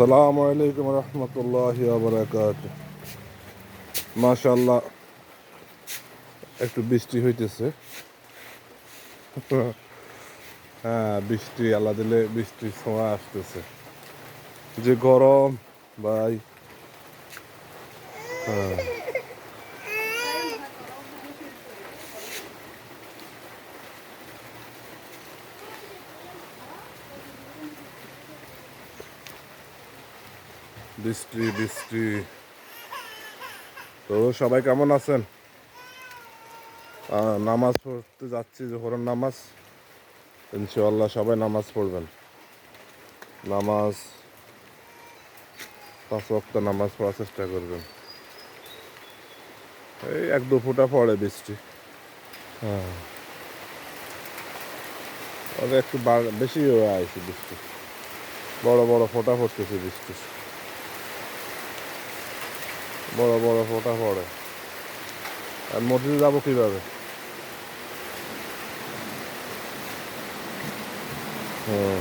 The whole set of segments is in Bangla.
আসসালামু আলাইকুম রহমতুল্লাহি ওয়া বারাকাতুহু। মাশাআল্লাহ, একটু বৃষ্টি হইতেছে। হ্যাঁ, বৃষ্টি আল্লাহ দিলে বৃষ্টির সময় আসতেছে। যে গরম ভাই! হ্যাঁ, বৃষ্টি বৃষ্টি। তো সবাই কেমন আছেন? নামাজ পড়তে যাচ্ছি, জোহরের নামাজ। ইনশাআল্লাহ সবাই নামাজ পড়বেন। নামাজ 5 ওয়াক্ত নামাজ পড়ার চেষ্টা করবেন। এই 1-2 ফোঁটা পড়ে বৃষ্টি। হ্যাঁ, আরে একটু বেশি হয়ে আইছে বৃষ্টি। বড় বড় ফোঁটা পড়তেছে বৃষ্টি, বড় বড় ফোঁটা পড়ে। আর মসজিদে যাবো কিভাবে? হুম,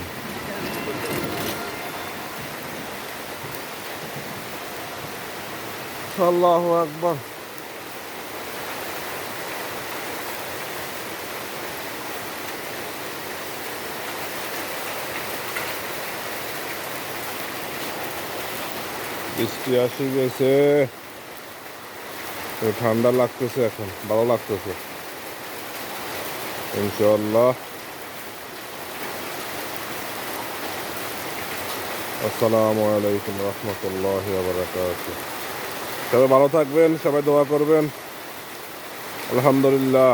আল্লাহু আকবার। বৃষ্টি আসি গেছে, ঠান্ডা লাগতেছে, এখন ভালো লাগতেছে ইনশাআল্লাহ। আসসালামু আলাইকুম রহমতুল্লাহি ওয়া বারাকাতুহু। সবাই ভালো থাকবেন, সবাই দোয়া করবেন। আলহামদুলিল্লাহ।